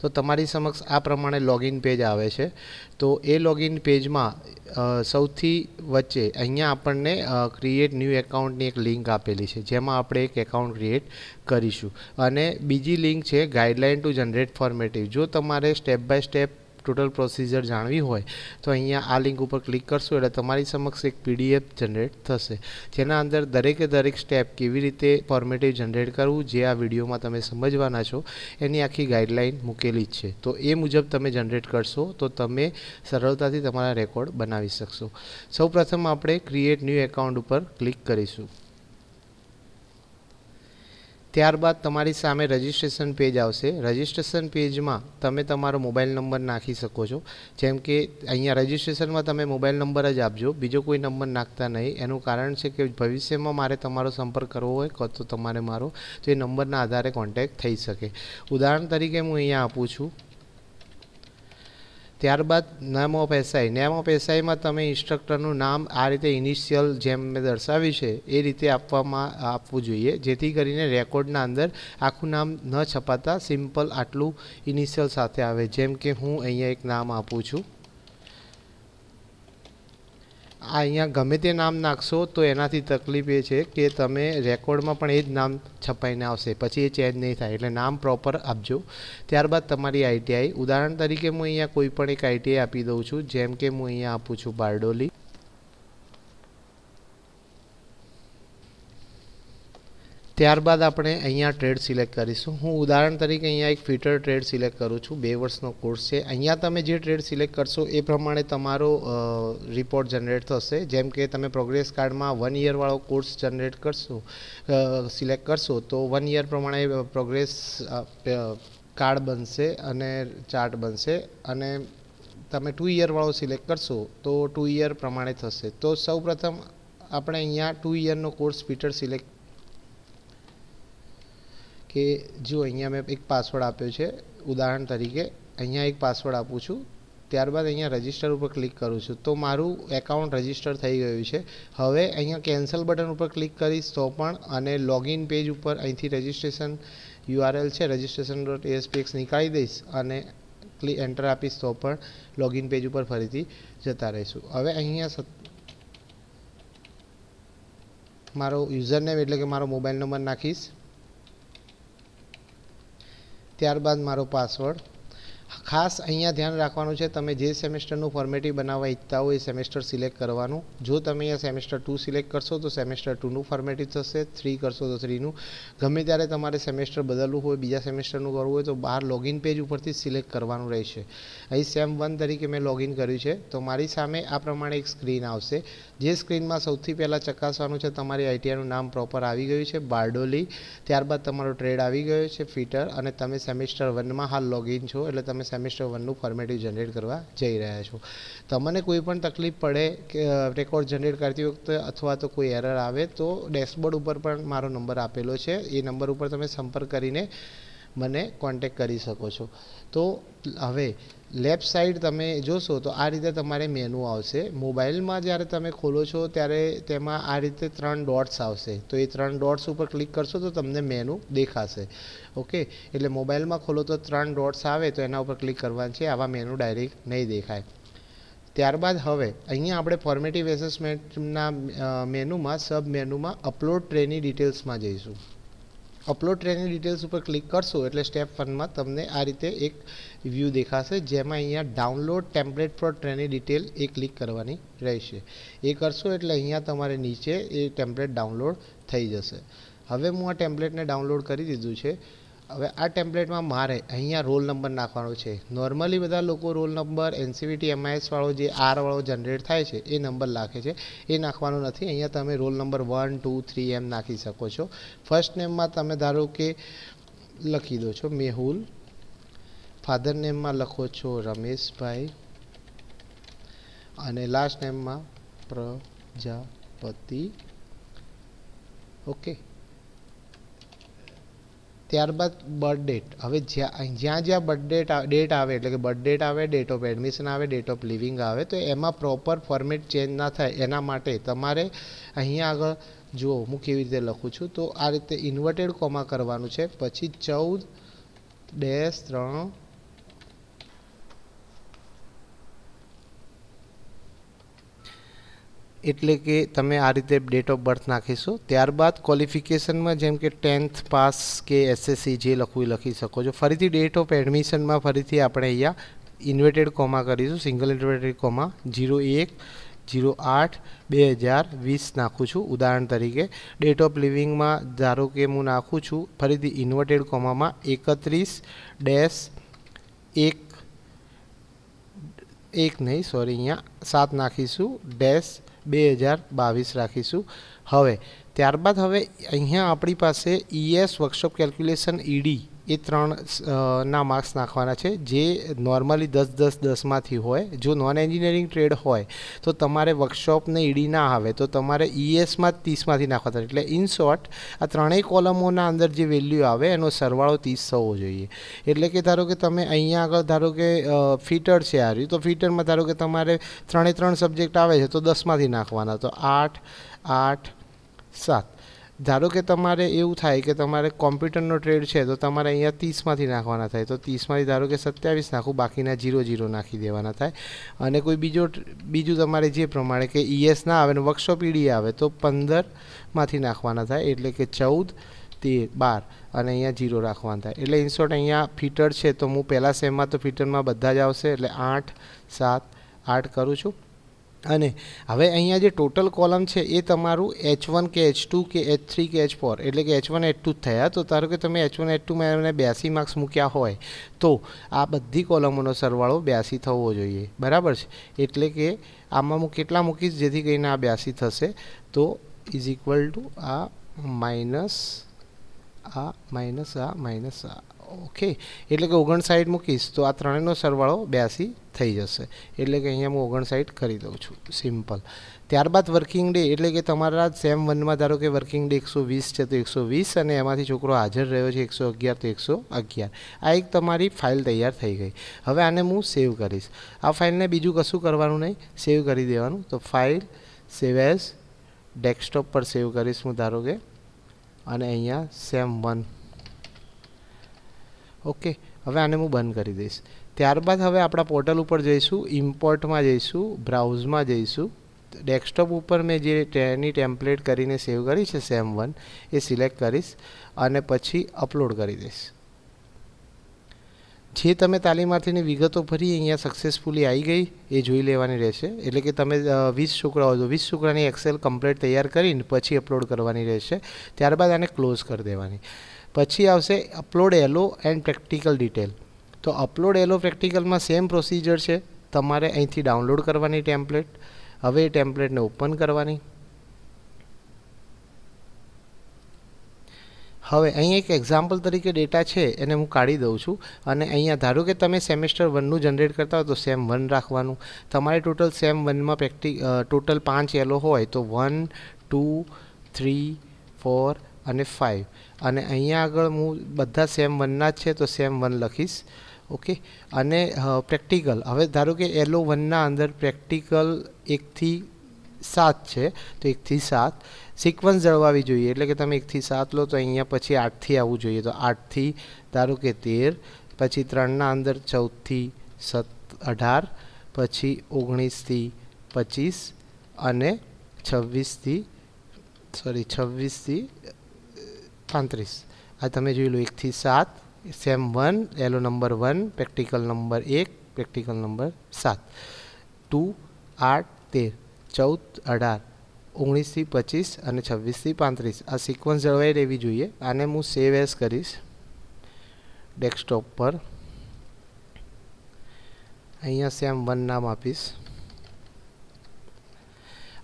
તો તમારી સમક્ષ આ પ્રમાણે લોગિન પેજ આવે છે। તો એ લોગિન પેજમાં સૌથી વચ્ચે અહીંયા આપણને ક્રિએટ ન્યૂ એકાઉન્ટની એક લિંક આપેલી છે, જેમાં આપણે એક એકાઉન્ટ ક્રિએટ કરીશું। અને બીજી લિંક છે ગાઈડલાઇન ટુ જનરેટ ફોર્મેટિવ। જો તમારે step by step total procedure જાણવી હોય તો અહીંયા આ લિંક ઉપર ક્લિક કરશો એટલે તમારી સમક્ષ એક પીડીએફ જનરેટ થશે, જેના અંદર દરેકે દરેક સ્ટેપ કેવી રીતે ફોર્મેટિવ જનરેટ કરવું જે આ વિડીયોમાં તમે સમજવાના છો એની આખી ગાઈડલાઇન મૂકેલી જ છે। તો એ મુજબ તમે જનરેટ કરશો તો તમે સરળતાથી તમારા રેકોર્ડ બનાવી શકશો। સૌપ્રથમ આપણે ક્રિએટ ન્યૂ એકાઉન્ટ ઉપર ક્લિક કરીશું। ત્યારબાદ તમારી સામે રજિસ્ટ્રેશન પેજ આવશે। રજિસ્ટ્રેશન પેજમાં તમે તમારો મોબાઈલ નંબર નાખી શકો છો। જેમ કે અહીંયા રજિસ્ટ્રેશનમાં તમે મોબાઈલ નંબર જ આપજો, બીજો કોઈ નંબર નાખતા નહીં। એનું કારણ છે કે ભવિષ્યમાં મારે તમારો સંપર્ક કરવો હોય તો તમારે મારો તો એ નંબરના આધારે કોન્ટેક્ટ થઈ શકે। ઉદાહરણ તરીકે હું અહીંયા આપું છું। ત્યારબાદ name of SI. Name of એસઆઈમાં તમે ઇન્સ્ટ્રક્ટરનું નામ આ રીતે ઇનિશિયલ જેમ મેં દર્શાવ્યું છે એ રીતે આપવું જોઈએ, જેથી કરીને રેકોર્ડના અંદર આખું નામ ન છપાતા સિમ્પલ આટલું ઇનિશિયલ સાથે આવે। જેમ કે હું અહીંયા એક નામ આપું છું। અહીંયા ગમે તે નામ નાખશો તો એનાથી તકલીફ એ છે કે તમે રેકોર્ડમાં પણ એ જ નામ છપાઈને આવશે, પછી એ ચેન્જ નહીં થાય, એટલે નામ પ્રોપર આપજો। ત્યારબાદ તમારી આઈટીઆઈ। ઉદાહરણ તરીકે હું અહીંયા કોઈ પણ એક આઈટીઆઈ આપી દઉં છું। જેમ કે હું અહીંયા આપું છું બારડોલી। ત્યારબાદ આપણે અહીંયા ટ્રેડ સિલેક્ટ કરીશું। હું ઉદાહરણ તરીકે અહીંયા એક ફિટર ટ્રેડ સિલેક્ટ કરું છું, 2 વર્ષનો કોર્સ છે। અહીંયા તમે જે ટ્રેડ સિલેક્ટ કરશો એ પ્રમાણે તમારો રિપોર્ટ જનરેટ થશે। જેમ કે તમે પ્રોગ્રેસ કાર્ડમાં 1 યરવાળો કોર્સ જનરેટ કરશો, સિલેક્ટ કરશો તો 1 યર પ્રમાણે પ્રોગ્રેસ કાર્ડ બનશે અને ચાર્ટ બનશે। અને તમે 2 યરવાળો સિલેક્ટ કરશો તો 2 યર પ્રમાણે થશે। તો સૌપ્રથમ આપણે અહીંયા 2 યરનો કોર્સ ફિટર સિલેક્ટ કે જો અહીંયા મેં એક પાસવર્ડ આપ્યો છે, ઉદાહરણ તરીકે અહીંયા એક પાસવર્ડ આપું છું। ત્યારબાદ અહીંયા રજિસ્ટર ઉપર ક્લિક કરું છું તો મારું એકાઉન્ટ રજિસ્ટર થઈ ગયું છે। હવે અહીંયા કેન્સલ બટન ઉપર ક્લિક કરીશ તો પણ, અને લોગિન પેજ ઉપર અહીંથી રજિસ્ટ્રેશન યુઆરએલ છે registration.aspx નીકાળી દઈશ અને એન્ટર આપીશ તો પણ લોગિન પેજ ઉપર ફરીથી જતા રહીશું। હવે અહીંયા મારો યુઝરનેમ એટલે કે મારો મોબાઈલ નંબર નાખીશ। ત્યારબાદ મારો પાસવર્ડ। ખાસ અહીંયા ધ્યાન રાખવાનું છે, તમે જે સેમેસ્ટરનું ફોર્મેટિવ બનાવવા ઈચ્છતા હોય એ સેમેસ્ટર સિલેક્ટ કરવાનું। જો તમે અહીંયા સેમેસ્ટર 2 સિલેક્ટ કરશો તો સેમેસ્ટર 2નું ફોર્મેટિવ થશે, 3 કરશો તો 3નું। ગમે ત્યારે તમારે સેમેસ્ટર બદલવું હોય, બીજા સેમેસ્ટરનું કરવું હોય તો બહાર લોગિન પેજ ઉપરથી સિલેક્ટ કરવાનું રહેશે। અહીં સેમ 1 તરીકે મેં લોગિન કર્યું છે તો મારી સામે આ પ્રમાણે એક સ્ક્રીન આવશે, જે સ્ક્રીનમાં સૌથી પહેલાં ચકાસવાનું છે તમારી આઈટીઆઈનું નામ પ્રોપર આવી ગયું છે બારડોલી। ત્યારબાદ તમારો ટ્રેડ આવી ગયો છે ફિટર, અને તમે સેમેસ્ટર 1માં હાલ લોગિન છો એટલે તમે સેમેસ્ટર 1નું ફોર્મેટિવ જનરેટ કરવા જઈ રહ્યા છો। તમને કોઈ પણ તકલીફ પડે કે રેકોર્ડ જનરેટ કરતી વખતે અથવા તો કોઈ એરર આવે તો ડેશબોર્ડ ઉપર પણ મારો નંબર આપેલો છે, એ નંબર ઉપર તમે સંપર્ક કરીને મને કોન્ટેક્ટ કરી શકો છો। તો હવે લેફ્ટ સાઈડ તમે જોશો તો આ રીતે તમારે મેનુ આવશે। મોબાઈલમાં જ્યારે તમે ખોલો છો ત્યારે તેમાં આ રીતે 3 ડોટ્સ આવશે, તો એ 3 ડોટ્સ ઉપર ક્લિક કરશો તો તમને મેનુ દેખાશે। ઓકે, એટલે મોબાઈલમાં ખોલો તો 3 ડોટ્સ આવે તો એના ઉપર ક્લિક કરવાનું છે, આવા મેનુ ડાયરેક્ટ નહીં દેખાય। ત્યારબાદ હવે અહીંયા આપણે ફોર્મેટિવ એસેસમેન્ટના મેનુમાં સબ મેનુમાં અપલોડ ટ્રેની ડિટેલ્સમાં જઈશું। અપલોડ ટ્રેની ડિટેલ્સ ઉપર ક્લિક કરશો એટલે સ્ટેપ 1માં તમને આ રીતે એક વ્યૂ દેખાશે, જેમાં અહીંયા download template for trainee detail એ ક્લિક કરવાની રહેશે। એ કરશો એટલે અહીંયા તમારે નીચે એ ટેમ્પલેટ ડાઉનલોડ થઈ જશે। હવે હું આ ટેમ્પલેટને ડાઉનલોડ કરી દીધું છે। હવે આ ટેમ્પલેટમાં મારે અહીંયા રોલ નંબર નાખવાનો છે। નોર્મલી બધા લોકો રોલ નંબર એનસીવીટી એમઆઈએસ વાળો જે આર વાળો જનરેટ થાય છે એ નંબર નાખે છે, એ નાખવાનો નથી। અહીંયા તમે રોલ નંબર 1, 2, 3 એમ નાખી શકો છો। ફર્સ્ટ નેમમાં તમે ધારો કે લખી દો છો મેહુલ, ફાધર નેમમાં લખો છો રમેશભાઈ, અને લાસ્ટ નેમમાં પ્રજાપતિ। ઓકે, ત્યારબાદ બર્થ ડેટ। હવે જ્યાં બર્થ ડેટ આવે એટલે કે બર્થ ડેટ આવે, ડેટ ઓફ એડમિશન આવે, ડેટ ઓફ લિવિંગ આવે, તો એમાં પ્રોપર ફોર્મેટ ચેન્જ ના થાય એના માટે તમારે અહીંયા આગળ જુઓ હું કેવી રીતે લખું છું, તો આ રીતે ઇન્વર્ટેડ કોમા કરવાનું છે, પછી 14-3 એટલે કે તમે આ રીતે ડેટ ઓફ બર્થ નાખીશું. ત્યારબાદ ક્વોલિફિકેશનમાં જેમ કે 10th પાસ કે એસએસસી જે લખવું એ લખી શકો છો. ફરીથી ડેટ ઓફ એડમિશનમાં ફરીથી આપણે અહીંયા ઇન્વર્ટેડ કોમા કરીશું, સિંગલ ઇન્વર્ટેડ કોમા 01/08/2020 નાખું છું ઉદાહરણ તરીકે. ડેટ ઓફ લિવિંગમાં ધારો કે હું નાખું છું ફરીથી ઇન્વર્ટેડ કોમામાં 7 નાખીશું -2022 રાખીશું. ત્યારબાદ અહીંયા આપણી પાસે ES વર્કશોપ કેલ્ક્યુલેશન ED એ 3 ના માર્ક્સ નાખવાના છે, જે નોર્મલી 10/10/10માંથી હોય. જો નોન એન્જિનિયરિંગ ટ્રેડ હોય તો તમારે વર્કશોપને ED ના આવે તો તમારે ESમાં 30માંથી નાખવાના. એટલે ઇન શોર્ટ આ ત્રણેય કોલમોના અંદર જે વેલ્યુ આવે એનો સરવાળો 30 થવો જોઈએ. એટલે કે ધારો કે તમે અહીંયા આગળ ધારો કે ફિટર છે આ રહ્યું, તો ફિટરમાં ધારો કે તમારે 3 સબ્જેક્ટ આવે છે તો 10માંથી નાખવાના, તો 8, 8, 7. ધારો કે તમારે એવું થાય કે તમારે કોમ્પ્યુટરનો ટ્રેડ છે તો તમારે અહીંયા 30માંથી નાખવાના થાય, તો 30માંથી ધારો કે 27 નાખું, બાકીના 0 નાખી દેવાના થાય. અને કોઈ બીજું તમારે જે પ્રમાણે કે ES ના આવે ને વર્કશોપ ED આવે તો 15માંથી નાખવાના થાય, એટલે કે 14, 13, 12 અને અહીંયા 0 રાખવાના થાય. એટલે ઇનશોર્ટ અહીંયા ફિટર છે તો હું પહેલાં સેમમાં તો ફિટરમાં બધા જ આવશે, એટલે 8, 7, 8 કરું છું. અને હવે અહીંયા જે ટોટલ કોલમ છે એ તમારું H1 કે H2 કે H3 કે H4 એટલે કે H1 H2 જ થયા. તો ધારો કે તમે H1 H2માં 82 માર્ક્સ મૂક્યા હોય તો આ બધી કોલમોનો સરવાળો 82 થવો જોઈએ, બરાબર છે. એટલે કે આમાં હું કેટલા મૂકીશ જેથી કરીને આ 82 થશે, તો ઇઝ ઇક્વલ ટુ આ માઇનસ આ માઇનસ આ માઇનસ આ. ઓકે, એટલે કે 59 મૂકીશ તો આ ત્રણેયનો સરવાળો 82 થઈ જશે. એટલે કે અહીંયા હું 59 કરી દઉં છું, સિમ્પલ. ત્યારબાદ વર્કિંગ ડે, એટલે કે તમારા સેમ 1માં ધારો કે વર્કિંગ ડે 120 છે તો 120 અને એમાંથી છોકરો હાજર રહ્યો છે 111 તો 111. આ એક તમારી ફાઇલ તૈયાર થઈ ગઈ. હવે આને હું સેવ કરીશ. આ ફાઇલને બીજું કશું કરવાનું નહીં, સેવ કરી દેવાનું. તો ફાઇલ સેવ એઝ ડેસ્કટોપ પર સેવ કરીશ હું ધારો કે, અને અહીંયા સેમ 1. ઓકે, હવે આને હું બંધ કરી દઈશ. ત્યારબાદ હવે આપણા પોર્ટલ ઉપર જઈશું, ઇમ્પોર્ટમાં જઈશું, બ્રાઉઝમાં જઈશું. ડેસ્કટોપ ઉપર મેં જે એની ટેમ્પલેટ કરીને સેવ કરી છે સેમ 1 એ સિલેક્ટ કરીશ અને પછી અપલોડ કરી દઈશ. જે તમે તાલીમાર્થીની વિગતો ભરી અહીંયા સક્સેસફુલી આવી ગઈ એ જોઈ લેવાની રહેશે. એટલે કે તમે 20 છોકરાઓ તો 20 છોકરાની એક્સેલ કમ્પ્લીટ તૈયાર કરીને પછી અપલોડ કરવાની રહેશે. ત્યારબાદ આને ક્લોઝ કરી દેવાની. પછી આવશે upload allow and practical detail. તો અપલોડ એલો પ્રેક્ટિકલમાં સેમ પ્રોસિજર છે, તમારે અહીંથી ડાઉનલોડ કરવાની ટેમ્પલેટ. હવે એ ટેમ્પલેટને ઓપન કરવાની. હવે અહીં એક એક્ઝામ્પલ તરીકે ડેટા છે એને હું કાઢી દઉં છું. અને અહીંયા ધારો કે તમે સેમેસ્ટર 1નું જનરેટ કરતા હોય તો સેમ 1 રાખવાનું. તમારે ટોટલ સેમ 1માં ટોટલ 5 એલો હોય તો 1, 2, 3, 4 અને 5. અને અહીંયા આગળ હું બધા સેમ 1ના જ છે તો સેમ 1 લખીશ. ઓકે, અને પ્રેક્ટિકલ, હવે ધારો કે એલો 1ના અંદર પ્રેક્ટિકલ 1થી 7 છે તો 1થી 7 સિક્વન્સ જળવાવી જોઈએ. એટલે કે તમે 1થી 7 લો તો અહીંયા પછી 8થી આવવું જોઈએ, તો 8થી ધારો કે 13, પછી 3ના અંદર 14થી 18, પછી 19થી 25 અને 26થી 35. આ તમે જોઈ લો 1થી 7 સેમ 1 એલો number 1 practical number 1 practical number 7 2 8 13 14 18 19થી 25 અને 26થી 35. આ સિક્વન્સ જળવાઈ રહેવી જોઈએ. આને હું સેવ એઝ કરીશ ડેસ્કટોપ પર. અહીંયા સેમ 1 નામ આપીશ.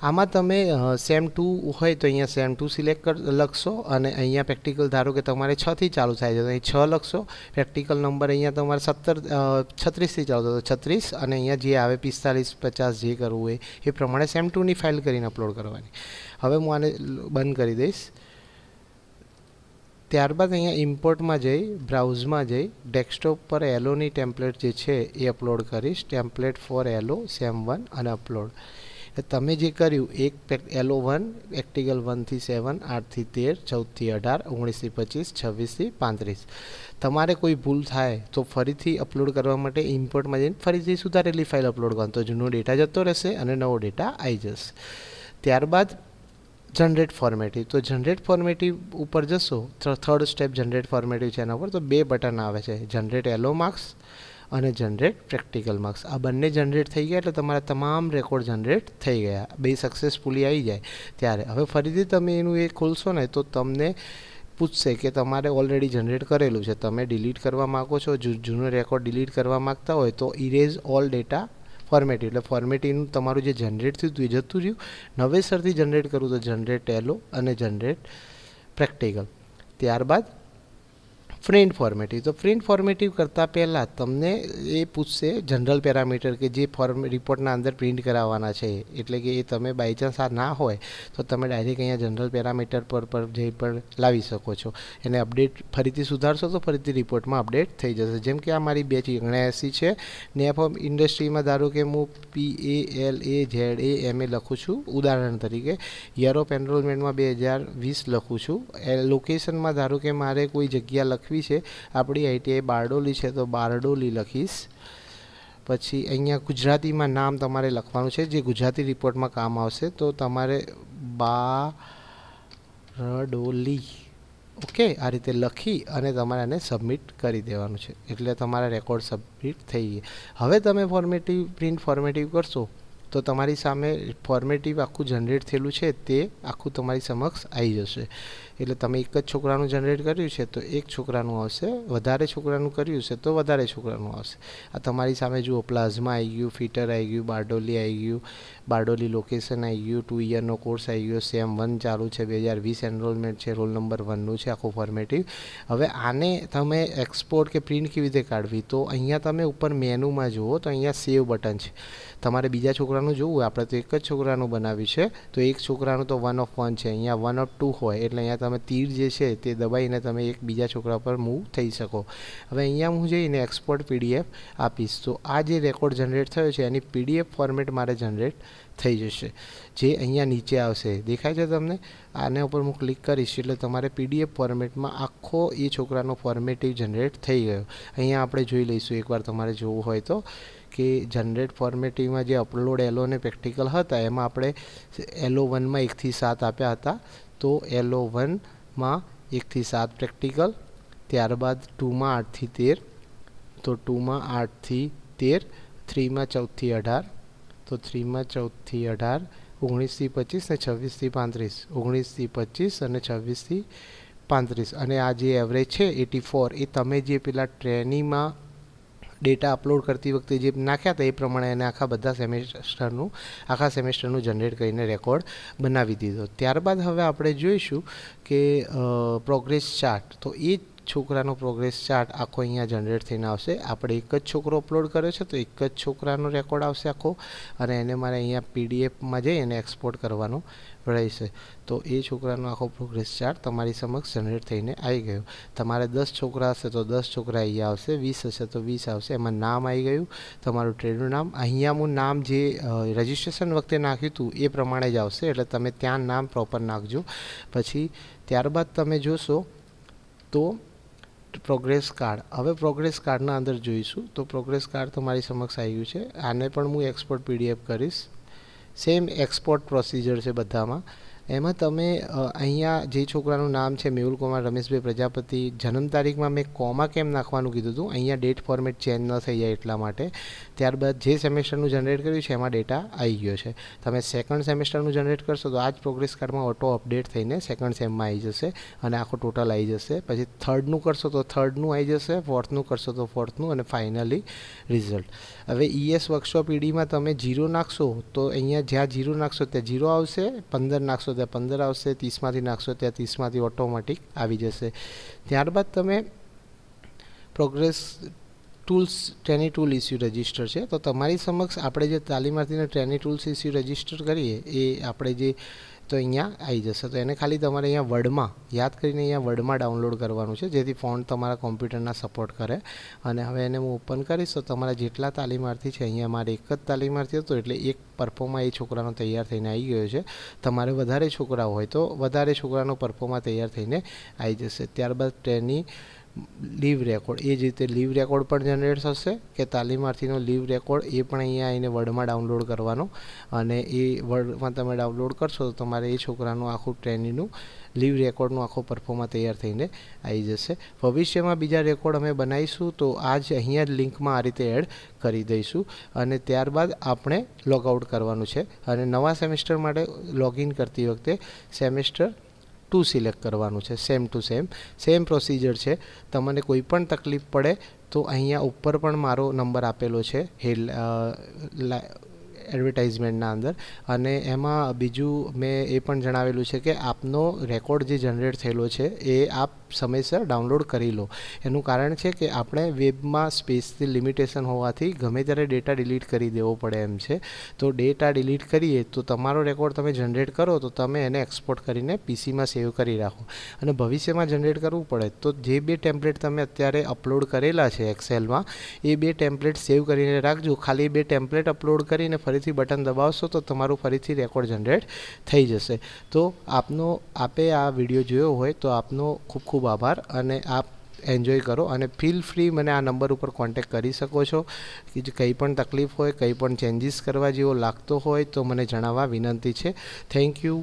આમાં તમે સેમ 2 હોય તો અહીંયા સેમ 2 સિલેક્ટ લખશો અને અહીંયા પ્રેક્ટિકલ ધારો કે તમારે 6થી ચાલુ થાય છે તો અહીં 6 લખશો. પ્રેક્ટિકલ નંબર અહીંયા તમારે 36થી ચાલુ થાય તો 36 અને અહીંયા જે આવે 45, 50 જે કરવું હોય એ પ્રમાણે સેમ 2ની ફાઇલ કરીને અપલોડ કરવાની. હવે હું આને બંધ કરી દઈશ. ત્યારબાદ અહીંયા ઇમ્પોર્ટમાં જઈ બ્રાઉઝમાં જઈ ડેસ્કટોપ પર એલોની ટેમ્પલેટ જે છે એ અપલોડ કરીશ. ટેમ્પલેટ ફોર એલો સેમ 1 અને અપલોડ. તમે જે કર્યું એક એલો 1 પ્રેક્ટિકલ 1થી 7, 8થી 13, 14થી 18, 19થી 25, 26થી 35. તમારે કોઈ ભૂલ થાય તો ફરીથી અપલોડ કરવા માટે ઇમ્પોર્ટમાં જઈને ફરીથી સુધારેલી ફાઇલ અપલોડ કરવાની, તો જૂનો ડેટા જતો રહેશે અને નવો ડેટા આવી જશે. ત્યારબાદ જનરેટ ફોર્મેટિવ, તો જનરેટ ફોર્મેટિવ ઉપર જશો તો થર્ડ સ્ટેપ જનરેટ ફોર્મેટિવ છે એના પર, તો બે બટન આવે છે, જનરેટ એલો માર્ક્સ અને જનરેટ પ્રેક્ટિકલ માર્ક્સ. આ બંને જનરેટ થઈ ગયા એટલે તમારા તમામ રેકોર્ડ જનરેટ થઈ ગયા, બે સક્સેસફુલી આવી જાય ત્યારે હવે ફરીથી તમે એનું એ ખોલશો ને તો તમને પૂછશે કે તમારે ઓલરેડી જનરેટ કરેલું છે, તમે ડિલીટ કરવા માગો છો, જૂનો રેકોર્ડ ડિલીટ કરવા માગતા હોય તો ઇરેઝ ઓલ ડેટા ફોર્મેટિવ, એટલે ફોર્મેટિવનું તમારું જે જનરેટ થયું હતું એ જતું રહ્યું. નવેસરથી જનરેટ કરવું તો જનરેટ એલો અને જનરેટ પ્રેક્ટિકલ. ત્યારબાદ પ્રિન્ટ ફોર્મેટિવ, તો પ્રિન્ટ ફોર્મેટિવ કરતાં પહેલાં તમને એ પૂછશે જનરલ પેરામીટર કે જે રિપોર્ટના અંદર પ્રિન્ટ કરાવવાના છે, એટલે કે એ તમે બાય ચાન્સ આ ના હોય તો તમે ડાયરેક્ટ અહીંયા જનરલ પેરામીટર પર જઈ પણ લાવી શકો છો. એને અપડેટ ફરીથી સુધારશો તો ફરીથી રિપોર્ટમાં અપડેટ થઈ જશે. જેમ કે આ મારી બેચ 79 છે ને એફ ઇન્ડસ્ટ્રીમાં ધારો કે હું PALAZAMA લખું છું ઉદાહરણ તરીકે, યર ઓફ એનરોલમેન્ટમાં 2020 લખું છું, લોકેશનમાં ધારો કે મારે કોઈ જગ્યા લખવી છે, આપણી ITI બારડોલી છે તો બારડોલી લખીશ. પછી અહીંયા ગુજરાતીમાં નામ તમારે લખવાનું છે જે ગુજરાતી રિપોર્ટમાં કામ આવશે, તો તમારે બારડોલી ઓકે આ રીતે લખી અને તમારે આને સબમિટ કરી દેવાનું છે, એટલે તમારા રેકોર્ડ સબમિટ થઈ ગયા. હવે તમે ફોર્મેટિવ પ્રિન્ટ ફોર્મેટિવ કરશો તો તમારી સામે ફોર્મેટિવ આખું જનરેટ થયેલું છે તે આખું તમારી સમક્ષ આવી જશે. એટલે તમે એક જ છોકરાનું જનરેટ કર્યું છે તો એક છોકરાનું આવશે, વધારે છોકરાનું કર્યું છે તો વધારે છોકરાનું આવશે. આ તમારી સામે જુઓ, પ્લાઝમા આવી ગયું, ફિટર આવી ગયું, બારડોલી આવી ગયું, બારડોલી લોકેશન આવી ગયું, 2 યરનો કોર્સ આવી ગયો, સેમ 1 ચાલુ છે, 2020 એનરોલમેન્ટ છે, રોલ નંબર 1નું છે આખું ફોર્મેટિવ. હવે આને તમે એક્સપોર્ટ કે પ્રિન્ટ કેવી રીતે કાઢવી, તો અહીંયા તમે ઉપર મેનુમાં જુઓ તો અહીંયા સેવ બટન છે. તમારે બીજા છોકરાનું જોવું, આપણે તો એક જ છોકરાનું બનાવ્યું છે તો એક છોકરાનું તો 1/1 છે, અહીંયા 1/2 હોય એટલે અહીંયા તમે તીર જે છે તે દબાઈને તમે એક બીજા છોકરા પર મૂવ થઈ શકો. હવે અહીંયા હું જઈને એક્સપોર્ટ PDF આપીશ તો આ જે રેકોર્ડ જનરેટ થયો છે એની PDF ફોર્મેટ મારે જનરેટ થઈ જશે, જે અહીંયા નીચે આવશે, દેખાય છે તમને? આના ઉપર હું ક્લિક કરીશ એટલે તમારે PDF ફોર્મેટમાં આખો એ છોકરાનો ફોર્મેટિવ જનરેટ થઈ ગયો. અહીંયા આપણે જોઈ લઈશું એકવાર તમારે જોવું હોય તો કે જનરેટ ફોર્મેટિવમાં જે અપલોડ એલો અને પ્રેક્ટિકલ હતા એમાં આપણે LO1માં 1 થી 7 આપ્યા હતા, તો LO1માં 1 થી 7 પ્રેક્ટિકલ, ત્યારબાદ 2માં 8 થી 13, તો 2માં 8 થી 13, 3માં 14 થી 18, તો 3માં 14 થી 18, 19 થી 25 ને 26 થી 35, 19 થી 25 અને 26 થી 35, અને આ જે એવરેજ છે 84 એ તમે જે પેલા ટ્રેનિંગમાં ડેટા અપલોડ કરતી વખતે જે નાખ્યા હતા એ પ્રમાણે એને આખા સેમેસ્ટરનું જનરેટ કરીને રેકોર્ડ બનાવી દીધો. ત્યારબાદ હવે આપણે જોઈશું કે પ્રોગ્રેસ ચાર્ટ, તો એ છોકરાનો પ્રોગ્રેસ ચાર્ટ આખો અહીંયા જનરેટ થઈને આવશે. આપણે એક જ છોકરો અપલોડ કર્યો છે તો એક જ છોકરાનો રેકોર્ડ આવશે આખો, અને એને મારે અહીંયા PDFમાં જઈ અને એક્સપોર્ટ કરવાનો રહેશે. તો એ છોકરાનો આખો પ્રોગ્રેસ ચાર્ટ તમારી સમક્ષ જનરેટ થઈને આવી ગયો. તમારે 10 છોકરા હશે તો 10 છોકરા અહીંયા આવશે, 20 હશે તો 20 આવશે. એમાં નામ આવી ગયું, તમારું ટ્રેડનું નામ, અહીંયા હું નામ જે રજિસ્ટ્રેશન વખતે નાખ્યું હતું એ પ્રમાણે જ આવશે, એટલે તમે ત્યાં નામ પ્રોપર નાખજો. પછી ત્યારબાદ તમે જોશો તો પ્રોગ્રેસ કાર્ડ, હવે પ્રોગ્રેસ કાર્ડના અંદર જોઈશું તો પ્રોગ્રેસ કાર્ડ તમારી સમક્ષ આવી ગયું છે. આને પણ હું એક્સપોર્ટ PDF કરીશ. સેમ એક્સપોર્ટ પ્રોસિજર છે બધામાં. એમાં તમે અહીંયા જે છોકરાનું નામ છે મેહુલ કુમાર રમેશભાઈ પ્રજાપતિ, જન્મ તારીખમાં મેં કોમા કેમ નાખવાનું કીધું હતું, અહીંયા ડેટ ફોર્મેટ ચેન્જ ન થઈ જાય એટલા માટે. ત્યારબાદ જે સેમેસ્ટરનું જનરેટ કર્યું છે એમાં ડેટા આવી ગયો છે. તમે સેકન્ડ સેમેસ્ટરનું જનરેટ કરશો તો આ જ પ્રોગ્રેસ કાર્ડમાં ઓટો અપડેટ થઈને સેકન્ડ સેમમાં આવી જશે અને આખો ટોટલ આવી જશે. પછી થર્ડનું કરશો તો થર્ડનું આવી જશે, ફોર્થનું કરશો તો ફોર્થનું, અને ફાઇનલી રિઝલ્ટ. હવે ES વર્કશોપ EDમાં તમે 0 નાખશો તો અહીંયા જ્યાં 0 નાખશો ત્યાં 0 આવશે, 15 નાખશો ત્યાં 15 આવશે, 30માંથી નાખશો ત્યાં 30માંથી ઓટોમેટિક આવી જશે. ત્યારબાદ તમે progress tools trainee tool issue register છે, તો તમારી સમક્ષ આપણે જે તાલીમાર્થીને ટ્રેની ટૂલ્સ ઇસ્યુ રજિસ્ટર કરીએ એ આપણે જે તો અહીંયા આવી જશે. તો એને ખાલી તમારે અહીંયા વર્ડમાં યાદ કરીને અહીંયા વર્ડમાં ડાઉનલોડ કરવાનું છે, જેથી ફોન્ટ તમારા કોમ્પ્યુટરના સપોર્ટ કરે. અને હવે એને હું ઓપન કરીશ તો તમારા જેટલા તાલીમાર્થી છે, અહીંયા મારે એક જ તાલીમાર્થી હતો એટલે એક પરફોર્મા એ છોકરાનો તૈયાર થઈને આવી ગયો છે. તમારે વધારે છોકરા હોય તો વધારે છોકરાનો પરફોર્મા તૈયાર થઈને આવી જશે. ત્યારબાદ ટ્રેની લીવ રેકોર્ડ, એ જ રીતે લીવ રેકોર્ડ પણ જનરેટ થશે કે તાલીમાર્થીનો લીવ રેકોર્ડ એ પણ અહીંયા આવીને વર્ડમાં ડાઉનલોડ કરવાનો, અને એ વર્ડમાં તમે ડાઉનલોડ કરશો તો તમારે એ છોકરાનું આખું ટ્રેનિંગનું લીવ રેકોર્ડનું આખો પરફોર્મા તૈયાર થઈને આવી જશે. ભવિષ્યમાં બીજા રેકોર્ડ અમે બનાવીશું તો આ જ અહીંયા જ લિંકમાં આ રીતે એડ કરી દઈશું, અને ત્યારબાદ આપણે લોગઆઉટ કરવાનું છે. અને નવા સેમેસ્ટર માટે લોગિન કરતી વખતે સેમેસ્ટર 2 સિલેક્ટ કરવાનું છે. સેમ પ્રોસિજર છે. તમને કોઈ પણ તકલીફ પડે તો અહીંયા ઉપર પણ મારો નંબર આપેલો છે એડવર્ટાઇઝમેન્ટના અંદર, અને એમાં બીજું મેં એ પણ જણાવેલું છે કે આપનો રેકોર્ડ જે જનરેટ થયેલો છે એ આપ સમયસર ડાઉનલોડ કરી લો. એનું કારણ છે કે આપણે વેબમાં સ્પેસથી લિમિટેશન હોવાથી ગમે ત્યારે ડેટા ડિલીટ કરી દેવો પડે એમ છે. તો ડેટા ડિલીટ કરીએ તો તમારો રેકોર્ડ તમે જનરેટ કરો તો તમે એને એક્સપોર્ટ કરીને પીસીમાં સેવ કરી રાખો, અને ભવિષ્યમાં જનરેટ કરવું પડે તો જે 2 ટેમ્પલેટ તમે અત્યારે અપલોડ કરેલા છે એક્સેલમાં એ 2 ટેમ્પલેટ સેવ કરીને રાખજો. ખાલી 2 ટેમ્પલેટ અપલોડ કરીને ફરીથી બટન દબાવશો તો તમારું ફરીથી રેકોર્ડ જનરેટ થઈ જશે. તો આપે આ વિડીયો જોયો હોય તો આપનો ખૂબ ખૂબ આભાર, અને આપ એન્જોય કરો, અને ફીલ ફ્રી મને આ નંબર ઉપર કોન્ટેક્ટ કરી શકો છો. કે જે કંઈ પણ તકલીફ હોય, કંઈ પણ ચેન્જીસ કરવા જેવો લાગતો હોય તો મને જણાવવા વિનંતી છે. Thank you.